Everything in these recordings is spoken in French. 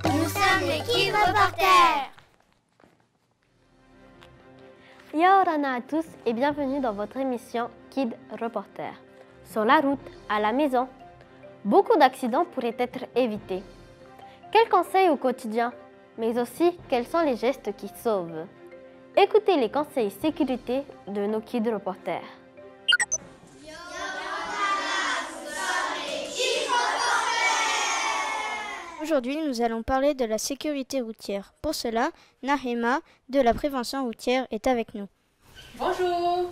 Nous sommes les Kids Reporters. Yaorana à tous et bienvenue dans votre émission Kids Reporter. Sur la route, à la maison, beaucoup d'accidents pourraient être évités. Quels conseils au quotidien, mais aussi quels sont les gestes qui sauvent? Écoutez les conseils sécurité de nos Kids Reporters. Aujourd'hui, nous allons parler de la sécurité routière. Pour cela, Nahema de la prévention routière est avec nous. Bonjour.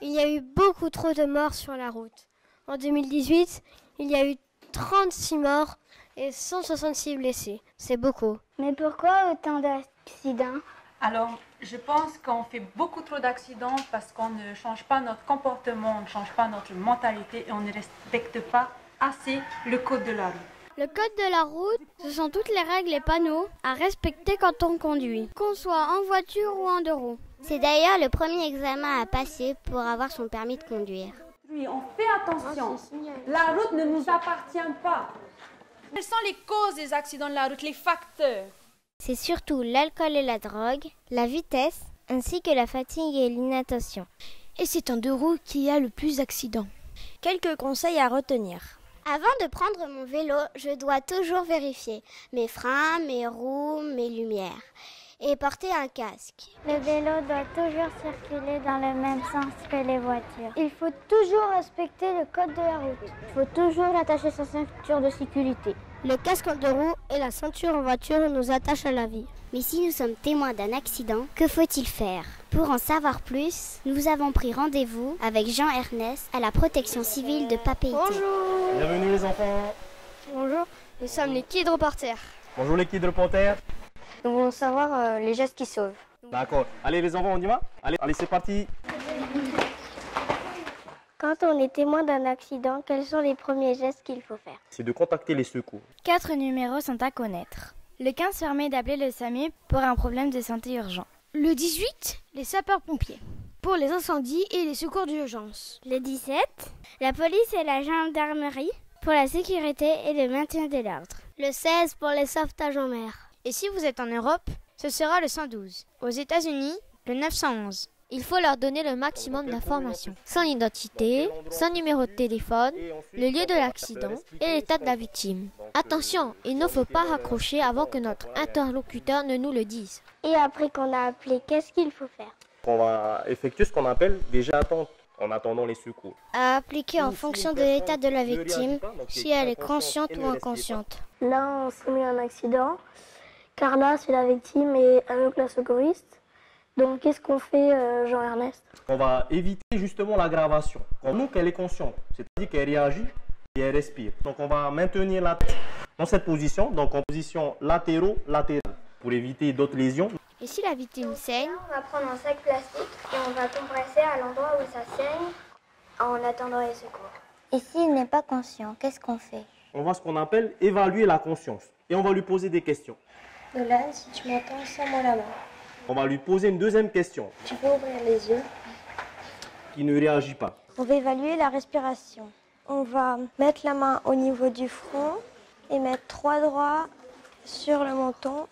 Il y a eu beaucoup trop de morts sur la route. En 2018, il y a eu 36 morts et 166 blessés. C'est beaucoup. Mais pourquoi autant d'accidents? Alors, je pense qu'on fait beaucoup trop d'accidents parce qu'on ne change pas notre comportement, on ne change pas notre mentalité et on ne respecte pas assez le code de la route. Le code de la route, ce sont toutes les règles et panneaux à respecter quand on conduit, qu'on soit en voiture ou en deux roues. C'est d'ailleurs le premier examen à passer pour avoir son permis de conduire. Oui, on fait attention. La route ne nous appartient pas. Quelles sont les causes des accidents de la route, les facteurs? C'est surtout l'alcool et la drogue, la vitesse, ainsi que la fatigue et l'inattention. Et c'est en deux roues qu'il y a le plus d'accidents. Quelques conseils à retenir. Avant de prendre mon vélo, je dois toujours vérifier mes freins, mes roues, mes lumières et porter un casque. Le vélo doit toujours circuler dans le même sens que les voitures. Il faut toujours respecter le code de la route. Il faut toujours attacher sa ceinture de sécurité. Le casque en deux roues et la ceinture en voiture nous attachent à la vie. Mais si nous sommes témoins d'un accident, que faut-il faire? Pour en savoir plus, nous avons pris rendez-vous avec Jean-Ernest à la protection civile de Papeete. Bonjour. Bienvenue les enfants. Bonjour, nous sommes les Kids Reporters. Bonjour les Kids Reporters. Nous voulons savoir les gestes qui sauvent. D'accord. Allez les enfants, on y va? Allez, c'est parti. Quand on est témoin d'un accident, quels sont les premiers gestes qu'il faut faire? C'est de contacter les secours. 4 numéros sont à connaître. Le 15 permet d'appeler le SAMU pour un problème de santé urgent. Le 18, les sapeurs-pompiers, pour les incendies et les secours d'urgence. Le 17, la police et la gendarmerie pour la sécurité et le maintien de l'ordre. Le 16, pour les sauvetages en mer. Et si vous êtes en Europe, ce sera le 112. Aux États-Unis, le 911. Il faut leur donner le maximum d'informations. Son identité, son numéro de téléphone, le lieu de l'accident et l'état de la victime. Attention, il ne faut pas raccrocher avant que notre interlocuteur ne nous le dise. Et après qu'on a appelé, qu'est-ce qu'il faut faire? On va effectuer ce qu'on appelle des jets d'attente en attendant les secours. À appliquer en fonction de l'état de la victime, si elle est consciente ou inconsciente. Là, on s'est mis un accident. Carla, c'est la victime et Anouk, la secouriste. Donc, qu'est-ce qu'on fait, Jean-Ernest? On va éviter justement l'aggravation. Nous, qu'elle est consciente, c'est-à-dire qu'elle réagit et elle respire. Donc, on va maintenir la tête dans cette position, donc en position latérale, pour éviter d'autres lésions. Et si la victime saigne? On va prendre un sac plastique et on va compresser à l'endroit où ça saigne en attendant les secours. Et s'il n'est pas conscient, qu'est-ce qu'on fait? On va ce qu'on appelle évaluer la conscience et on va lui poser des questions. Nolan, si tu m'entends, serre-moi la main. On va lui poser une deuxième question. Tu peux ouvrir les yeux. Qui ne réagit pas. On va évaluer la respiration. On va mettre la main au niveau du front et mettre 3 doigts sur le menton.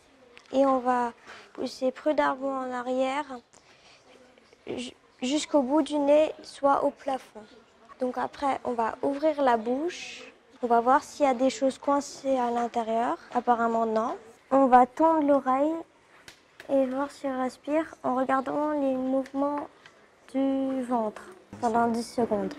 Et on va pousser prudemment en arrière jusqu'au bout du nez, soit au plafond. Donc après, on va ouvrir la bouche. On va voir s'il y a des choses coincées à l'intérieur. Apparemment, non. On va tendre l'oreille et voir si elle respire en regardant les mouvements du ventre pendant 10 secondes.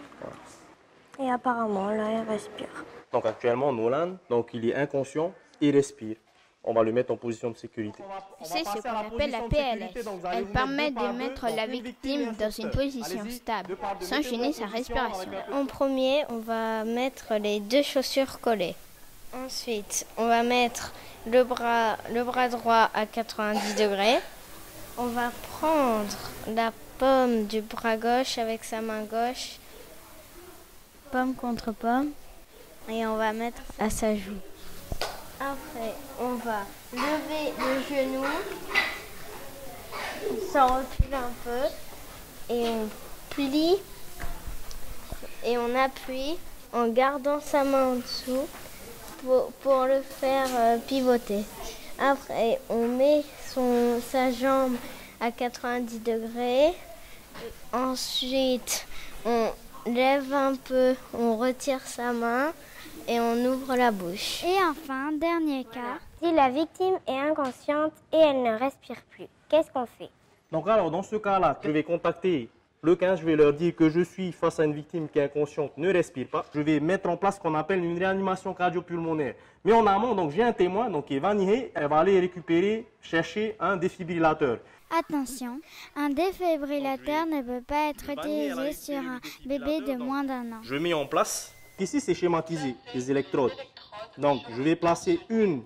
Et apparemment, là, elle respire. Donc actuellement, Nolan, donc il est inconscient, il respire. On va le mettre en position de sécurité. C'est ce qu'on appelle la PLS. Elle permet de mettre la victime dans une position stable, sans gêner sa respiration. En premier, on va mettre les 2 chaussures collées. Ensuite, on va mettre le bras droit à 90 degrés. On va prendre la paume du bras gauche avec sa main gauche, pomme contre pomme. et on va mettre à sa joue. Après, on va lever le genou, on s'en recule un peu et on plie et on appuie en gardant sa main en dessous pour le faire pivoter. Après, on met sa jambe à 90 degrés. Ensuite, on lève un peu, on retire sa main et on ouvre la bouche. Et enfin, dernier cas. Si la victime est inconsciente et elle ne respire plus, qu'est-ce qu'on fait? Donc alors, dans ce cas-là, je vais contacter le 15, je vais leur dire que je suis face à une victime qui est inconsciente, ne respire pas. Je vais mettre en place ce qu'on appelle une réanimation cardio-pulmonaire. Mais en amont, donc j'ai un témoin, donc qui est Vanihé, elle va aller chercher un défibrillateur. Attention, un défibrillateur ne peut pas être utilisé sur un bébé de moins d'1 an. Je mets en place, ici c'est schématisé, les électrodes. Donc je vais placer une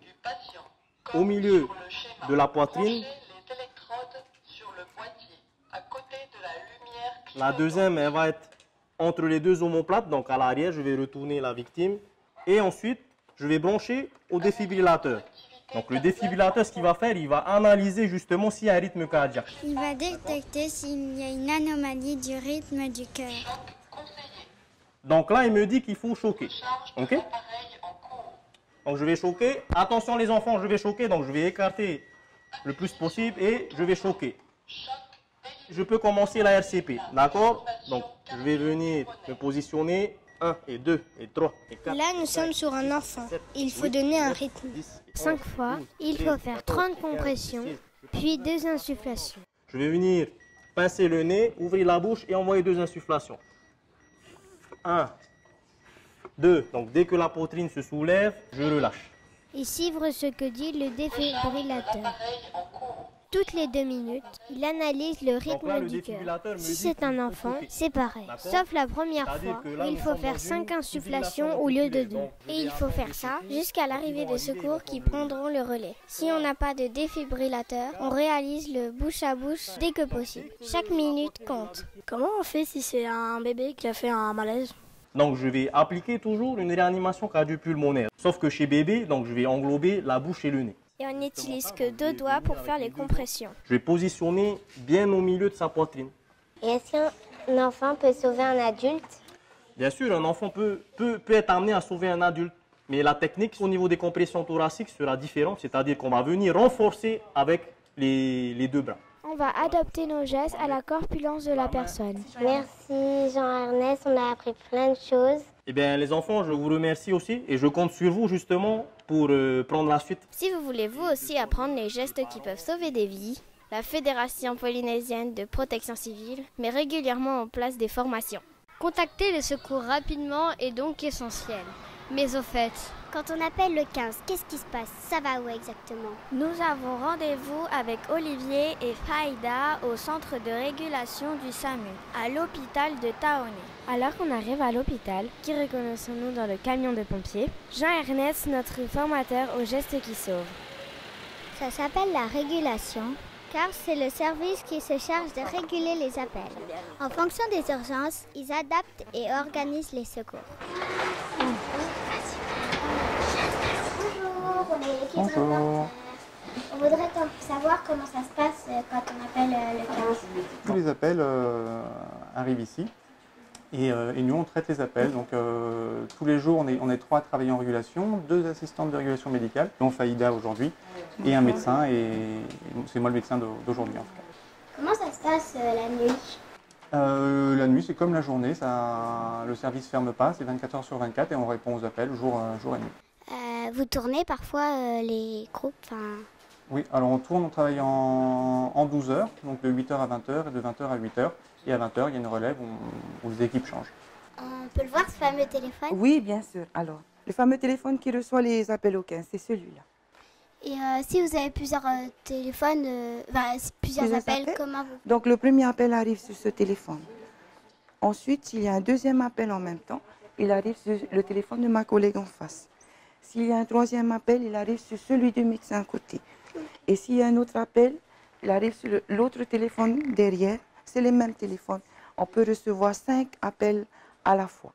au milieu de la poitrine. La deuxième, elle va être entre les deux omoplates, donc à l'arrière, je vais retourner la victime. Et ensuite, je vais brancher au défibrillateur. Donc le défibrillateur, ce qu'il va faire, il va analyser justement s'il y a un rythme cardiaque. Il va détecter s'il y a une anomalie du rythme du cœur. Donc là, il me dit qu'il faut choquer. Ok? Donc je vais choquer. Attention les enfants, je vais choquer. Donc je vais écarter le plus possible et je vais choquer. Je peux commencer la RCP, d'accord? Donc, je vais venir me positionner 1 et 2 et 3 et 4. Là, nous sommes sur un enfant. Il faut donner un rythme. 5 fois, il faut faire 30 compressions, puis 2 insufflations. Je vais venir pincer le nez, ouvrir la bouche et envoyer 2 insufflations. 1, 2. Donc, dès que la poitrine se soulève, je relâche. Et suivre ce que dit le défibrillateur. Toutes les 2 minutes, il analyse le rythme du cœur. Si c'est un enfant, c'est pareil. Sauf la première fois, il faut faire 5 insufflations au lieu de 2. Et il faut faire ça jusqu'à l'arrivée des secours qui prendront le relais. Si on n'a pas de défibrillateur, on réalise le bouche à bouche dès que possible. Chaque minute compte. Comment on fait si c'est un bébé qui a fait un malaise? Donc, je vais appliquer toujours une réanimation cardio-pulmonaire. Sauf que chez bébé, donc je vais englober la bouche et le nez. Et on n'utilise que 2 doigts pour faire les compressions. Je vais positionner bien au milieu de sa poitrine. Et est-ce qu'un enfant peut sauver un adulte? Bien sûr, un enfant peut être amené à sauver un adulte. Mais la technique au niveau des compressions thoraciques sera différente. C'est-à-dire qu'on va venir renforcer avec les 2 bras. On va adapter nos gestes à la corpulence de la personne. Merci Jean-Ernest, on a appris plein de choses. Eh bien, les enfants, je vous remercie aussi et je compte sur vous justement pour prendre la suite. Si vous voulez vous aussi apprendre les gestes qui peuvent sauver des vies, la Fédération polynésienne de protection civile met régulièrement en place des formations. Contacter les secours rapidement est donc essentiel. Mais au fait, Quand on appelle le 15, qu'est-ce qui se passe? Ça va où exactement? nous avons rendez-vous avec Olivier et Faïda au centre de régulation du SAMU, à l'hôpital de Taoné. Alors qu'on arrive à l'hôpital, qui reconnaissons-nous dans le camion de pompiers? Jean-Ernest, notre formateur aux gestes qui sauvent. Ça s'appelle la régulation, car c'est le service qui se charge de réguler les appels. En fonction des urgences, ils adaptent et organisent les secours. Bonjour. On voudrait savoir comment ça se passe quand on appelle le 15. Tous les appels arrivent ici et nous on traite les appels. Donc tous les jours on est 3 à travailler en régulation, 2 assistantes de régulation médicale, dont Faïda aujourd'hui, et un médecin, et c'est moi le médecin d'aujourd'hui en tout cas. Comment ça se passe la nuit? La nuit c'est comme la journée, le service ferme pas, c'est 24 heures sur 24 et on répond aux appels jour et nuit. Vous tournez parfois les groupes, Oui, alors on travaille en 12 heures, donc de 8h à 20h et de 20h à 8h. Et à 20h, il y a une relève où les équipes changent. On peut le voir, ce fameux téléphone? Oui, bien sûr. Alors, le fameux téléphone qui reçoit les appels au 15, c'est celui-là. Et si vous avez plusieurs téléphones, plusieurs appels, comment vous... Donc, le premier appel arrive sur ce téléphone. Ensuite, s'il y a un deuxième appel en même temps, il arrive sur le téléphone de ma collègue en face. S'il y a un troisième appel, il arrive sur celui du médecin à côté. Et s'il y a un autre appel, il arrive sur l'autre téléphone derrière. C'est les mêmes téléphones. On peut recevoir 5 appels à la fois.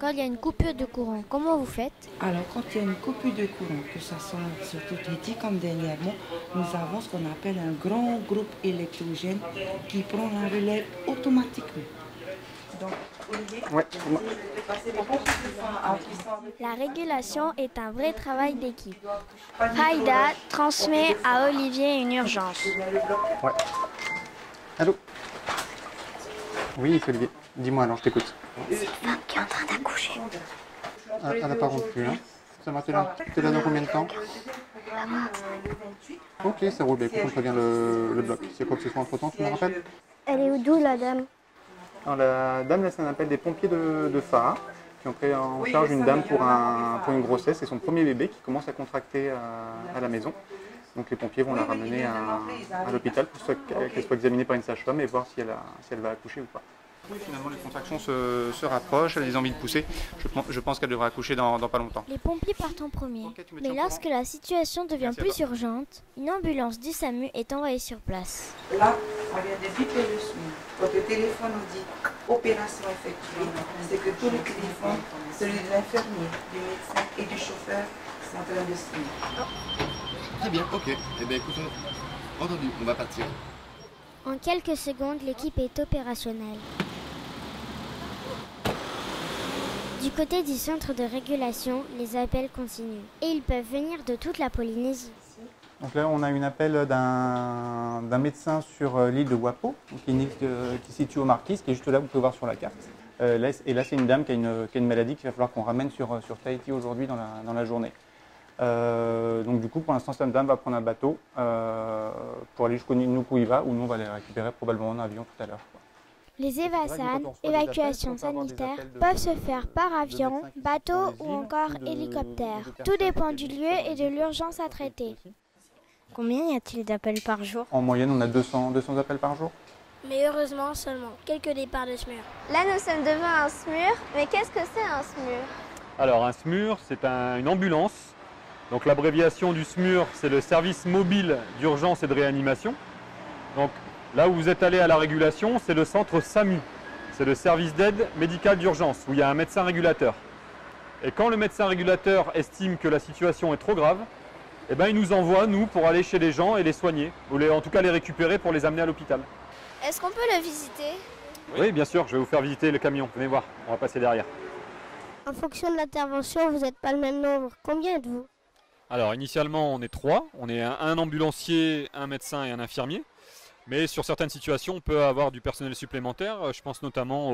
Quand il y a une coupure de courant, comment vous faites? Alors, quand il y a une coupure de courant, que ça soit sur toute l'été comme dernièrement, nous avons ce qu'on appelle un grand groupe électrogène qui prend la relève automatiquement. Donc, Olivier, La régulation est un vrai travail d'équipe. Haïda transmet à Olivier une urgence. Ouais. Allô? Oui, c'est Olivier. Dis-moi alors, je t'écoute. C'est une femme qui est en train d'accoucher. Elle n'a pas rompu, hein? Ça va, t'es là dans combien de temps? Ok, ça roule. Écoute, on prévient le bloc. Si c'est quoi que ce soit entre temps, tu me rappelles? Elle est d'où la dame? Alors, la dame, là, c'est un appel des pompiers de Phare qui ont pris en charge une dame pour une grossesse. C'est son premier bébé qui commence à contracter à la maison. Donc les pompiers vont la ramener à l'hôpital pour qu'elle soit examinée par une sage-femme et voir si elle va accoucher ou pas. Oui, finalement, les contractions se rapprochent, elle a des envies de pousser. Je pense qu'elle devrait accoucher dans pas longtemps. Les pompiers partent en premier. Ok, tu me Mais tiens au lorsque courant? la situation devient Merci à plus toi. urgente, une ambulance du SAMU est envoyée sur place. là, on vient de biper le SMUR. Quand le téléphone nous dit opération effectuée, c'est que tous les téléphones, celui de l'infirmier, du médecin et du chauffeur, sont en train de sonner. Très bien, ok. Eh bien écoute, entendu, on va partir. En quelques secondes, l'équipe est opérationnelle. Du côté du centre de régulation, les appels continuent. Et ils peuvent venir de toute la Polynésie. Donc là, on a un appel d'un médecin sur l'île de Wapo, qui se situe aux Marquises, qui est juste là, vous pouvez voir sur la carte. Et là, c'est une dame qui a une maladie qu'il va falloir qu'on ramène sur Tahiti aujourd'hui dans la journée. Donc du coup, pour l'instant, cette dame va prendre un bateau pour aller jusqu'au Nukuiva, où nous, on va les récupérer probablement en avion tout à l'heure. Les évasan, évacuations sanitaires, peuvent se faire par avion, bateau ou encore hélicoptère. Tout dépend du lieu et de l'urgence à traiter. Combien y a-t-il d'appels par jour? En moyenne, on a 200 appels par jour. Mais heureusement, seulement quelques départs de SMUR. Là, nous sommes devant un SMUR, mais qu'est-ce que c'est un SMUR? Alors un SMUR, c'est une ambulance. Donc l'abréviation du SMUR, c'est le service mobile d'urgence et de réanimation. Donc là où vous êtes allé à la régulation, c'est le centre SAMU. C'est le service d'aide médicale d'urgence, où il y a un médecin régulateur. Et quand le médecin régulateur estime que la situation est trop grave, eh ben, il nous envoie, nous, pour aller chez les gens et les soigner, ou en tout cas les récupérer pour les amener à l'hôpital. Est-ce qu'on peut le visiter? Oui, bien sûr, je vais vous faire visiter le camion. Venez voir, on va passer derrière. En fonction de l'intervention, vous n'êtes pas le même nombre. Combien êtes-vous? Alors initialement on est 3, on est un ambulancier, un médecin et un infirmier. Mais sur certaines situations on peut avoir du personnel supplémentaire, je pense notamment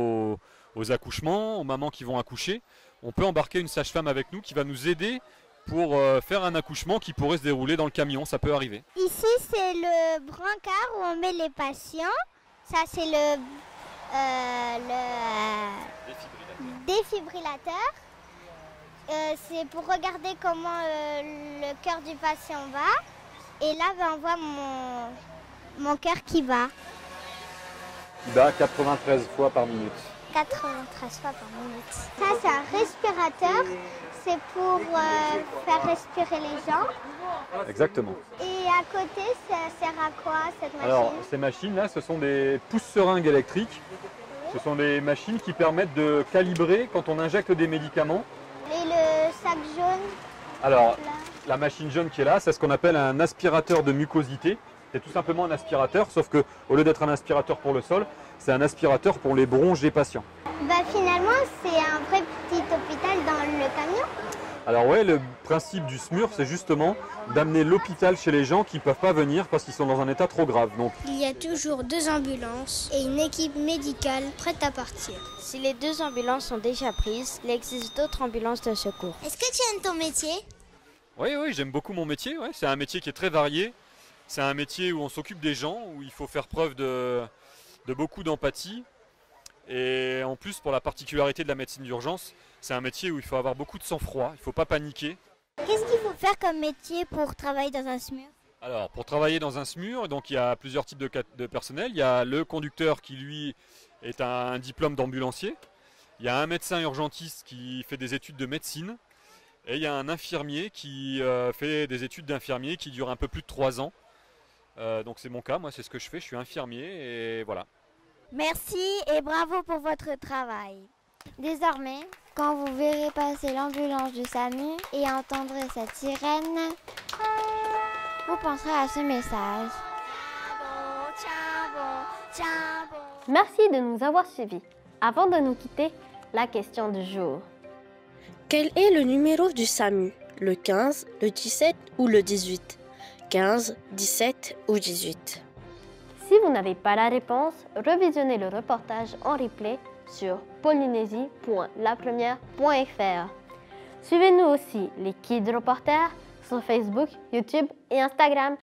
aux accouchements, aux mamans qui vont accoucher. On peut embarquer une sage-femme avec nous qui va nous aider pour faire un accouchement qui pourrait se dérouler dans le camion, ça peut arriver. Ici, c'est le brancard où on met les patients. Ça, c'est le défibrillateur. C'est pour regarder comment le cœur du patient va. Et là, on voit mon cœur qui va. Il bat 93 fois par minute. 93 fois par minute. Ça, c'est un respirateur. C'est pour faire respirer les gens. Exactement. Et à côté, ça sert à quoi cette machine? Alors ces machines-là, ce sont des pousse-seringues électriques. Ce sont des machines qui permettent de calibrer quand on injecte des médicaments. Et le sac jaune? Alors, là. la machine jaune qui est là, c'est ce qu'on appelle un aspirateur de mucosité. C'est tout simplement un aspirateur, sauf qu'au lieu d'être un aspirateur pour le sol, c'est un aspirateur pour les bronches des patients. Bah finalement, c'est un vrai petit hôpital dans le camion. Alors ouais, le principe du SMUR, c'est justement d'amener l'hôpital chez les gens qui ne peuvent pas venir parce qu'ils sont dans un état trop grave. Donc, Il y a toujours 2 ambulances et une équipe médicale prête à partir. Si les 2 ambulances sont déjà prises, il existe d'autres ambulances de secours. Est-ce que tu aimes ton métier? oui, j'aime beaucoup mon métier. Ouais. C'est un métier qui est très varié. C'est un métier où on s'occupe des gens, où il faut faire preuve de beaucoup d'empathie. Et en plus, pour la particularité de la médecine d'urgence, c'est un métier où il faut avoir beaucoup de sang-froid, il ne faut pas paniquer. Qu'est-ce qu'il faut faire comme métier pour travailler dans un SMUR? Alors, pour travailler dans un SMUR, donc, il y a plusieurs types de personnel. Il y a le conducteur qui, lui, est un diplôme d'ambulancier. Il y a un médecin urgentiste qui fait des études de médecine. Et il y a un infirmier qui fait des études d'infirmier qui durent un peu plus de 3 ans. Donc c'est mon cas, moi c'est ce que je fais, je suis infirmier et voilà. Merci et bravo pour votre travail. Désormais, Quand vous verrez passer l'ambulance du SAMU et entendrez cette sirène, vous penserez à ce message. Merci de nous avoir suivis. Avant de nous quitter, la question du jour. Quel est le numéro du SAMU? Le 15, le 17 ou le 18? 15, 17 ou 18? Si vous n'avez pas la réponse, revisionnez le reportage en replay sur polynésie.lapremière.fr. Suivez-nous aussi, les Kids Reporters, sur Facebook, YouTube et Instagram.